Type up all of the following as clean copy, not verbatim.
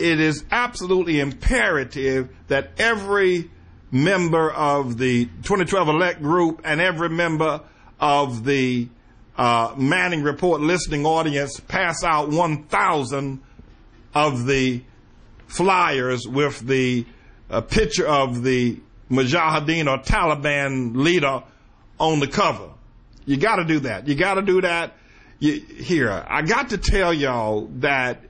it is absolutely imperative that every member of the 2012 elect group and every member of the Manning Report listening audience pass out 1,000 of the flyers with the picture of the Mujahideen or Taliban leader on the cover. You got to do that. You got to do that. Here, I got to tell y'all that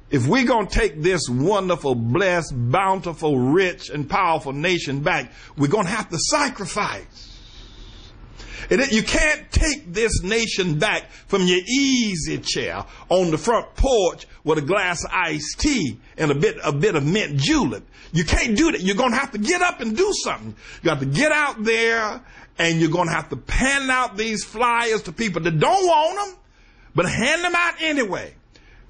if we're going to take this wonderful, blessed, bountiful, rich, and powerful nation back, we're going to have to sacrifice. You can't take this nation back from your easy chair on the front porch with a glass of iced tea and a bit of mint julep. You can't do that. You're going to have to get up and do something. You have to get out there, and you're going to have to hand out these flyers to people that don't want them, but hand them out anyway.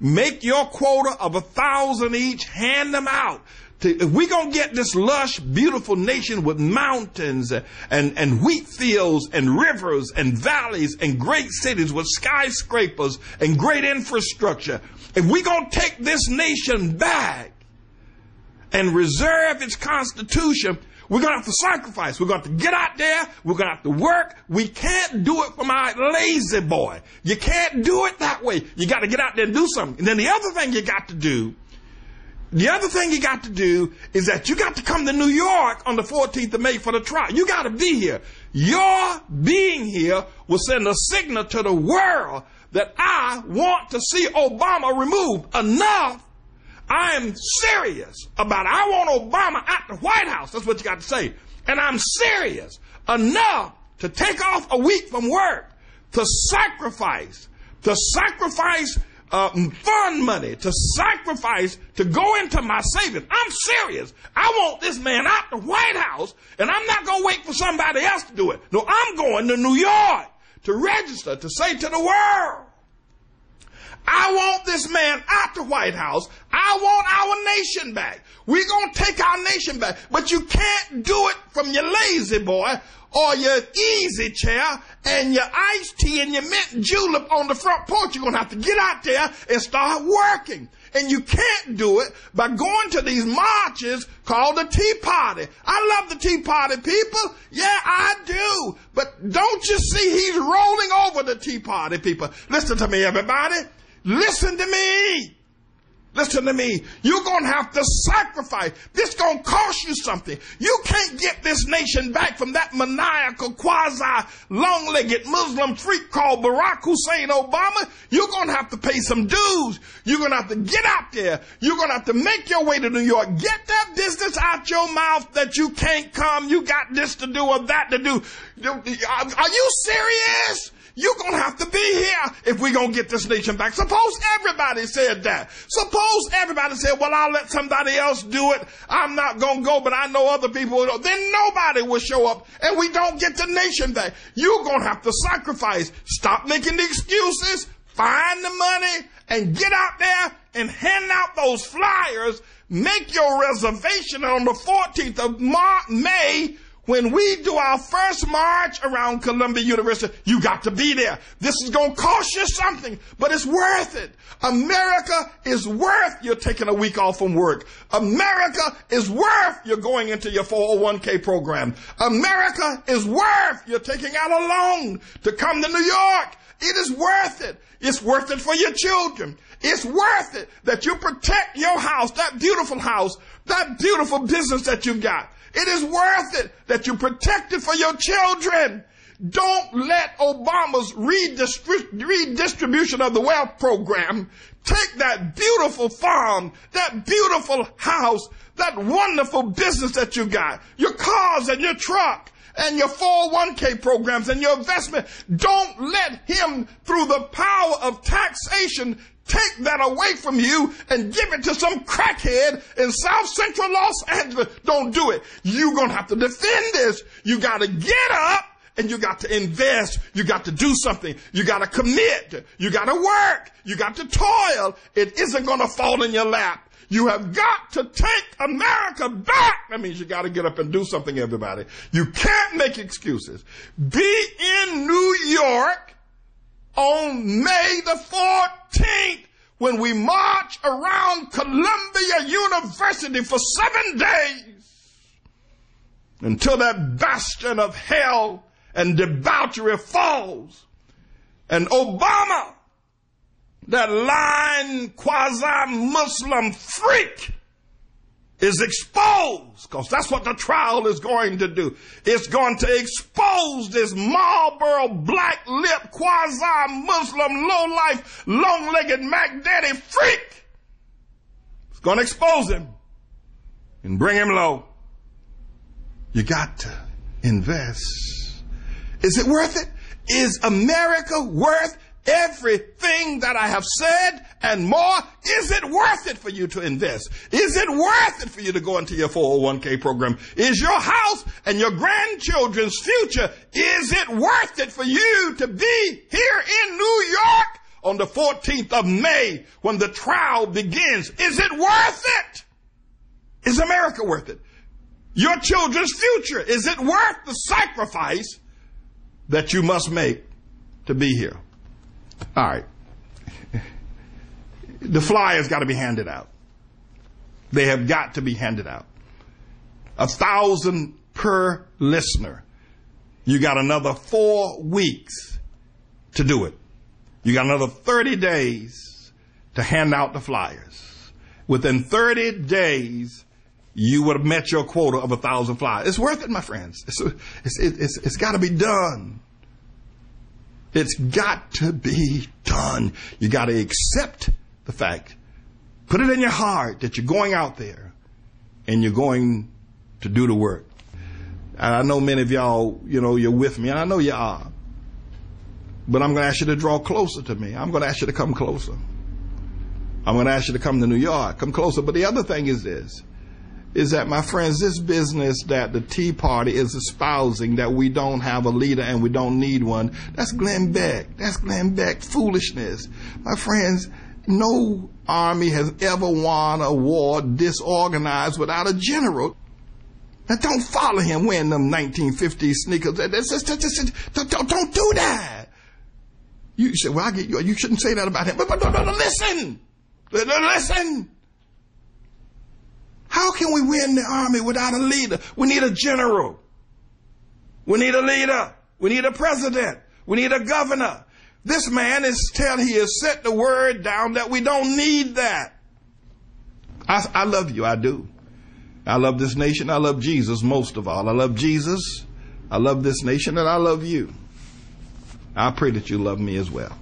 Make your quota of 1,000 each, hand them out. If we're going to get this lush, beautiful nation with mountains and wheat fields and rivers and valleys and great cities with skyscrapers and great infrastructure, if we're going to take this nation back and reserve its constitution, we're going to have to sacrifice. We're going to have to get out there. We're going to have to work. We can't do it from our lazy boy. You can't do it that way. You got to get out there and do something. And then the other thing you got to do is that you got to come to New York on the 14th of May for the trial. You got to be here. Your being here will send a signal to the world that I want to see Obama removed. Enough. I am serious about it. I want Obama at the White House. That's what you got to say. And I'm serious enough to take off a week from work, to sacrifice fund money, to sacrifice, to go into my savings. I'm serious. I want this man out the White House, and I'm not going to wait for somebody else to do it. No, I'm going to New York to register, to say to the world, I want this man out the White House. I want our nation back. We're going to take our nation back. But you can't do it from your lazy boy or your easy chair and your iced tea and your mint julep on the front porch. You're going to have to get out there and start working. And you can't do it by going to these marches called the Tea Party. I love the Tea Party people. Yeah, I do. But don't you see he's rolling over the Tea Party people? Listen to me, everybody. Listen to me. Listen to me. You're going to have to sacrifice. This is going to cost you something. You can't get this nation back from that maniacal, quasi-long-legged Muslim freak called Barack Hussein Obama. You're going to have to pay some dues. You're going to have to get out there. You're going to have to make your way to New York. Get that business out your mouth that you can't come. You got this to do or that to do. Are you serious? You're going to have to be here if we're going to get this nation back. Suppose everybody said that. Suppose everybody said, well, I'll let somebody else do it. I'm not going to go, but I know other people will. Then nobody will show up, and we don't get the nation back. You're going to have to sacrifice. Stop making the excuses. Find the money and get out there and hand out those flyers. Make your reservation on the 14th of May. When we do our first march around Columbia University, you got to be there. This is going to cost you something, but it's worth it. America is worth you're taking a week off from work. America is worth you're going into your 401k program. America is worth you're taking out a loan to come to New York. It is worth it. It's worth it for your children. It's worth it that you protect your house, that beautiful business that you got. It is worth it that you protect it for your children. Don't let Obama's redistribution of the wealth program take that beautiful farm, that beautiful house, that wonderful business that you got, your cars and your truck and your 401k programs and your investment. Don't let him, through the power of taxation, take that away from you and give it to some crackhead in South Central Los Angeles. Don't do it. You're going to have to defend this. You got to get up and you got to invest. You got to do something. You got to commit. You got to work. You got to toil. It isn't going to fall in your lap. You have got to take America back. That means you got to get up and do something, everybody. You can't make excuses. Be in New York on May the 14th when we march around Columbia University for 7 days until that bastion of hell and debauchery falls, and Obama, that lying quasi-Muslim freak, is exposed, because that's what the trial is going to do. It's going to expose this Marlboro black-lip quasi-Muslim low-life long-legged Mac Daddy freak. It's going to expose him and bring him low. You got to invest. Is it worth it? Is America worth everything that I have said and more? Is it worth it for you to invest? Is it worth it for you to go into your 401k program? Is your house and your grandchildren's future, is it worth it for you to be here in New York on the 14th of May when the trial begins? Is it worth it? Is America worth it? Your children's future, is it worth the sacrifice that you must make to be here? All right. The flyers got to be handed out. They have got to be handed out. 1,000 per listener. You got another 4 weeks to do it. You got another 30 days to hand out the flyers. Within 30 days, you would have met your quota of 1,000 flyers. It's worth it, my friends. It's got to be done. It's got to be done. You got to accept the fact. Put it in your heart that you're going out there and you're going to do the work. And I know many of y'all, you're with me, and I know you are. But I'm going to ask you to draw closer to me. I'm going to ask you to come closer. I'm going to ask you to come to New York. Come closer. But the other thing is this, is that, my friends, this business that the Tea Party is espousing, that we don't have a leader and we don't need one, that's Glenn Beck. That's Glenn Beck foolishness. My friends, no army has ever won a war disorganized without a general. Now, don't follow him wearing them 1950s sneakers. Don't do that. You say, well, you shouldn't say that about him. But listen. Listen. How can we win the army without a leader? We need a general. We need a leader. We need a president. We need a governor. This man he has set the word down that we don't need that. I love you. I do. I love this nation. I love Jesus most of all. I love Jesus. I love this nation, and I love you. I pray that you love me as well.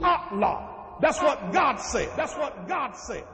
Allah. That's what God said. That's what God said.